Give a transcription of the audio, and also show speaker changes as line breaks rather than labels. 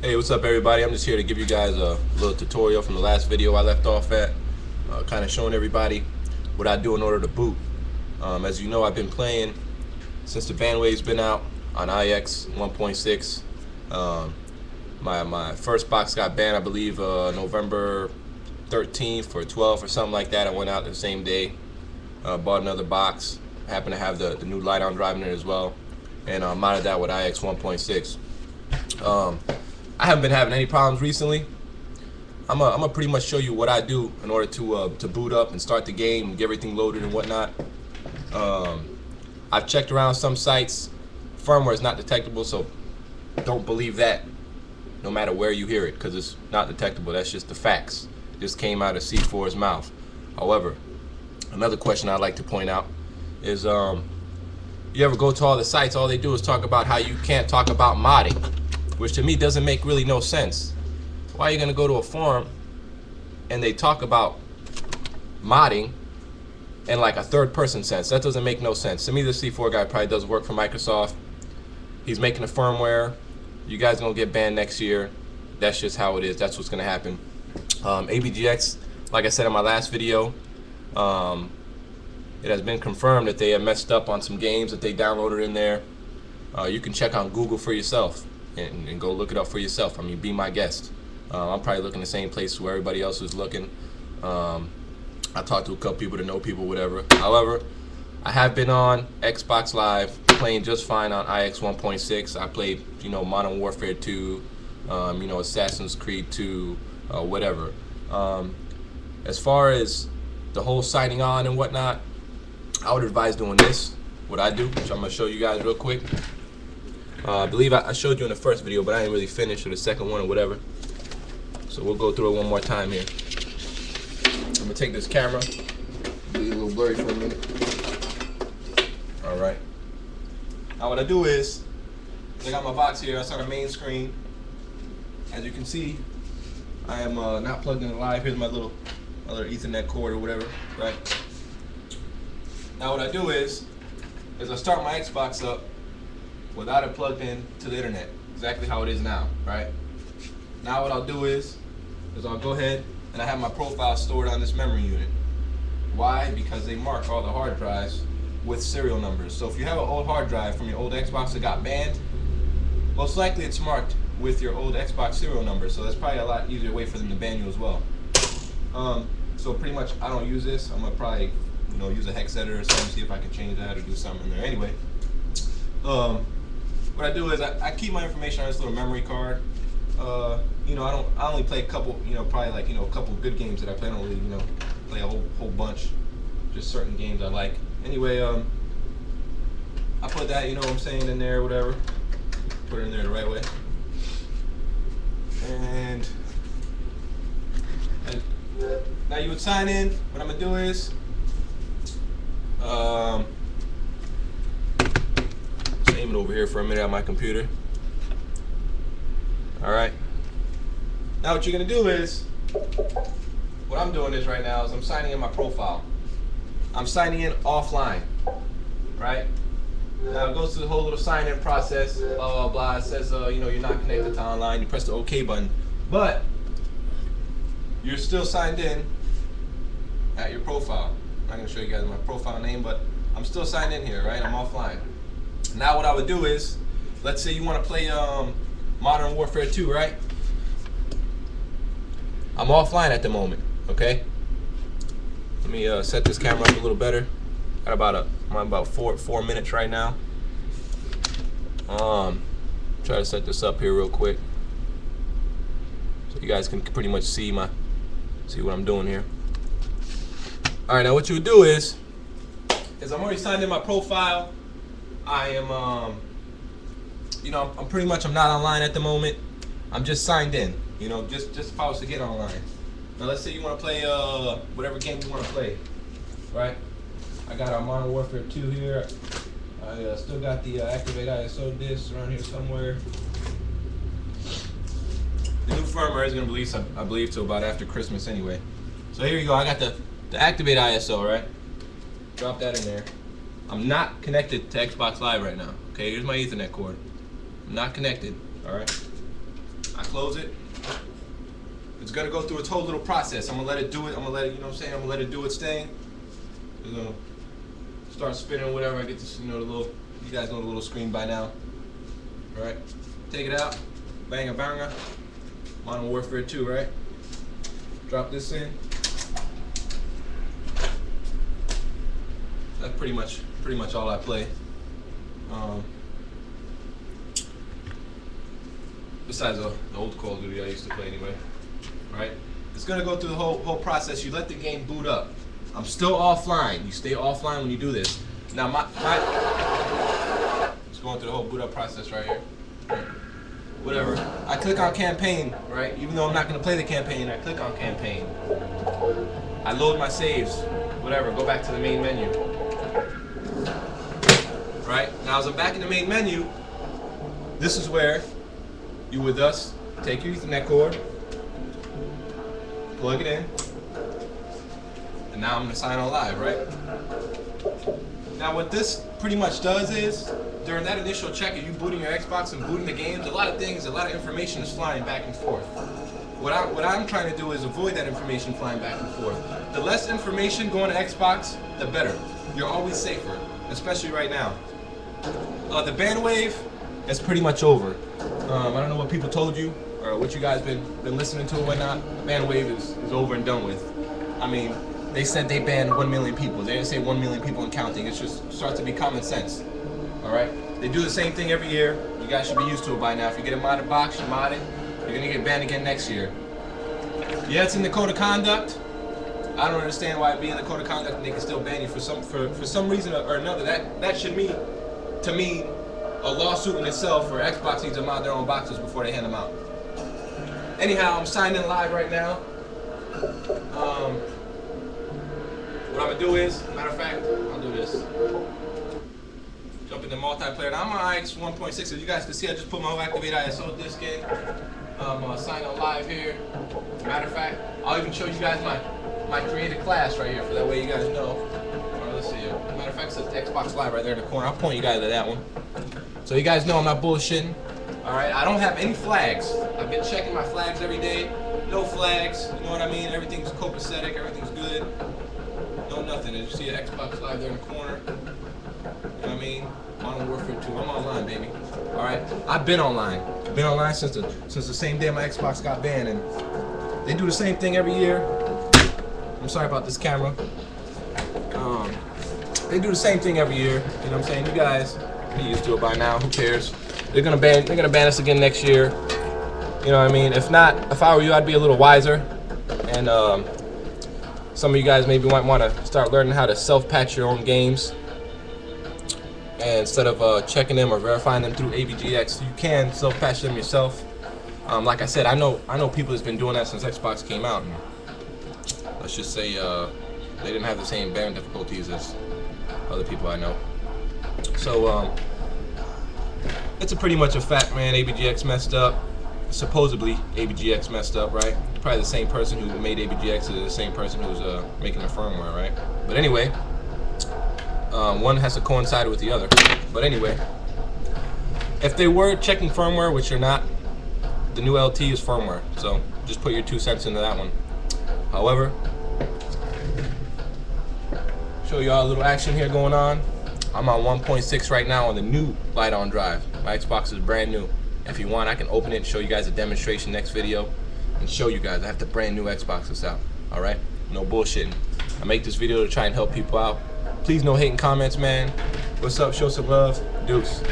Hey, what's up everybody? I'm just here to give you guys a little tutorial from the last video I left off at, kind of showing everybody what I do in order to boot. As you know, I've been playing since the Bann wave's been out on IX 1.6. My first box got banned, I believe, November 13th or 12th or something like that. I went out the same day, bought another box. I happened to have the new light on drive in it as well, and modded that with IX 1.6. I haven't been having any problems recently. I'm gonna pretty much show you what I do in order to boot up and start the game and get everything loaded and whatnot. I've checked around some sites. Firmware is not detectable, so don't believe that no matter where you hear it, because it's not detectable. That's just the facts. It just came out of C4's mouth. However, another question I'd like to point out is you ever go to all the sites, all they do is talk about how you can't talk about modding, which to me doesn't make really no sense. Why are you gonna go to a forum and they talk about modding in like a third person sense? That doesn't make no sense. To me, the C4 guy probably does work for Microsoft. He's making the firmware. You guys gonna get banned next year. That's just how it is. That's what's gonna happen. ABGX, like I said in my last video, it has been confirmed that they have messed up on some games that they downloaded in there. You can check on Google for yourself and go look it up for yourself. I mean, be my guest. I'm probably looking the same place where everybody else is looking. I talked to a couple people that know people, whatever. However, I have been on Xbox Live playing just fine on IX 1.6. I played, Modern Warfare 2, Assassin's Creed 2, whatever. As far as the whole signing on and whatnot, I would advise doing this, what I do, which I'm going to show you guys real quick. I believe I showed you in the first video, but I didn't really finish, or the second one or whatever. So we'll go through it one more time here. I'm going to take this camera, be a little blurry for a minute. Alright. Now what I do is, I got my box here, that's on the main screen. As you can see, I am not plugged in live. Here's my little Ethernet cord or whatever, right? Now what I do is I start my Xbox up without it plugged in to the internet, exactly how it is now, right? Now what I'll do is I'll go ahead and I have my profile stored on this memory unit. Why? Because they mark all the hard drives with serial numbers. So if you have an old hard drive from your old Xbox that got banned, most likely it's marked with your old Xbox serial number. So that's probably a lot easier way for them to ban you as well. So pretty much I don't use this. I'm gonna probably use a hex editor or something, see if I can change that or do something in there. Anyway, what I do is I keep my information on this little memory card. I only play a couple, probably like, a couple good games that I play. I don't really, play a whole bunch. Just certain games I like. Anyway, I put that, what I'm saying, in there, whatever. Put it in there the right way. And now you would sign in. What I'm gonna do is, just aim it over here for a minute on my computer. Alright. Now what you're gonna do is, what I'm doing is right now is I'm signing in my profile. I'm signing in offline, right? Now it goes through the whole little sign-in process, blah, blah, blah. It says, you're not connected to online. You press the OK button. But you're still signed in at your profile. I'm not going to show you guys my profile name, but I'm still signed in here, right? I'm offline. Now what I would do is, let's say you want to play Modern Warfare 2, right? I'm offline at the moment, okay? Let me set this camera up a little better. Got I'm about four minutes right now. Try to set this up here real quick, so you guys can pretty much see what I'm doing here. All right, now what you would do is I'm already signed in my profile. I am, I'm pretty much, I'm not online at the moment. I'm just signed in, just if I was to get online. Now let's say you want to play whatever game you want to play, right? I got our Modern Warfare 2 here. I still got the Activate ISO disc around here somewhere. The new firmware is going to release, I believe, till about after Christmas anyway. So here you go. I got the Activate ISO, right? Drop that in there. I'm not connected to Xbox Live right now. Okay, here's my Ethernet cord. I'm not connected. All right. I close it. It's gonna go through its whole little process. I'm gonna let it do it. I'm gonna let it, you know what I'm saying? I'm gonna let it do its thing. It's gonna start spinning, whatever. I get this, you know, the little, you guys know the little screen by now. All right, take it out, bang banger. Modern Warfare 2, right? Drop this in. That's pretty much all I play. Besides the old Call of Duty I used to play anyway, right? It's gonna go through the whole process. You let the game boot up. I'm still offline. You stay offline when you do this. Now it's going through the whole boot up process right here. Whatever. I click on campaign, right? Even though I'm not gonna play the campaign, I click on campaign. I load my saves, whatever. Go back to the main menu. Right? Now as I'm back in the main menu, this is where you would thus take your Ethernet cord, plug it in, and now I'm gonna sign on live, right? Now what this pretty much does is, during that initial check of you booting your Xbox and booting the games, a lot of information is flying back and forth. What I'm trying to do is avoid that information flying back and forth. The less information going to Xbox, the better. You're always safer, especially right now. The Bann wave is pretty much over. I don't know what people told you or what you guys been listening to or whatnot. The Bann wave is over and done with. I mean, they said they banned 1 million people. They didn't say 1 million people and counting. It just starts to be common sense. All right? They do the same thing every year. You guys should be used to it by now. If you get a modded box, you mod it. You're gonna get banned again next year. Yeah, it's in the code of conduct. I don't understand why it be in the code of conduct and they can still ban you for some reason or another. That should mean to me a lawsuit in itself, or Xbox needs to mod their own boxes before they hand them out. Anyhow, I'm signing live right now. What I'm gonna do is, matter of fact, I'll do this. Jump into multiplayer. Now I'm on IX 1.6. As you guys can see, I just put my whole Activate ISO disc in. Sign on live here. Matter of fact, I'll even show you guys my created class right here, for that way you guys know. Alright, let's see here. Matter of fact, it says Xbox Live right there in the corner. I'll point you guys to that one. So you guys know I'm not bullshitting. Alright, I don't have any flags. I've been checking my flags every day. No flags, you know what I mean? Everything's copacetic, everything's good. No nothing. As you see an Xbox Live there in the corner. You know what I mean? Modern Warfare 2. I'm online, baby. Alright? I've been online. I've been online since the same day my Xbox got banned, and they do the same thing every year. I'm sorry about this camera. They do the same thing every year. You know what I'm saying? You guys be used to it by now. Who cares? They're gonna ban us again next year. You know what I mean? If I were you, I'd be a little wiser. And some of you guys maybe might want to start learning how to self-patch your own games. And instead of checking them or verifying them through AVGX, you can self-patch them yourself. Like I said, I know people that's been doing that since Xbox came out. And let's just say they didn't have the same ban difficulties as other people I know. So it's pretty much a fact, man. AVGX messed up. Supposedly AVGX messed up, right? Probably the same person who made AVGX is the same person who's making the firmware, right? But anyway, one has to coincide with the other. But anyway, if they were checking firmware, which you're not, the new LT is firmware. So just put your 2 cents into that one. However, show y'all a little action here going on. I'm on 1.6 right now on the new Light-On drive. My Xbox is brand new. If you want, I can open it and show you guys a demonstration next video and show you guys I have the brand new Xbox that's out. Alright? No bullshitting. I make this video to try and help people out. Please no hating comments, man. What's up? Show some love. Deuce.